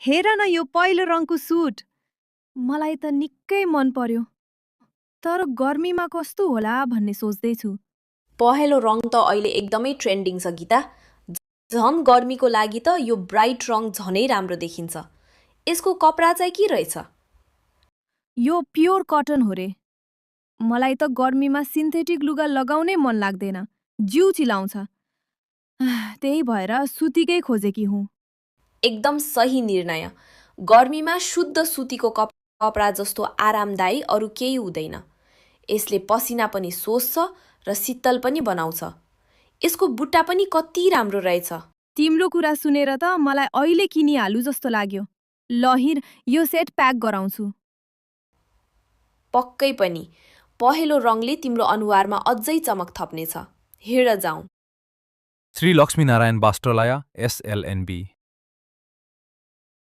हेर न यो पहिलो रङको सुट। मलाई त निकै मन पर्यो। तर गर्मीमा कस्तो होला भन्ने सोच्दैछु। पहेँलो रङ त अहिले एकदमै ट्रेन्डिङ छ गीता। झन् गर्मीको लागि त यो ब्राइट रङ झनै राम्रो देखिन्छ। यसको कपडा चाहिँ के रहेछ? यो प्योर कटन हो रे। मलाई त गर्मीमा सिन्थेटिक लुगा लगाउनै मन लाग्दैन, जिउ चिलाउँछ। त्यही भएर सुतीकै खोजेकी हुँ। एकदम सही निर्णय। गर्मीमा शुद्ध सुतीको कपडा जस्तो आरामदायी अरू केही हुँदैन। यसले पसिना पनि सोस्छ र शीतल पनि बनाउँछ। यसको बुट्टा पनि कति राम्रो रहेछ। तिम्रो कुरा सुनेर त मलाई अहिले किनिहालु जस्तो लाग्यो। ल हिँड, यो सेट प्याक गराउँछु। पक्कै पनि। पहेँलो रङले तिम्रो अनुहारमा अझै चमक थप्नेछ। हिँड जाउँ। श्री लक्ष्मीनारायण वस्त्रालय, SLNB।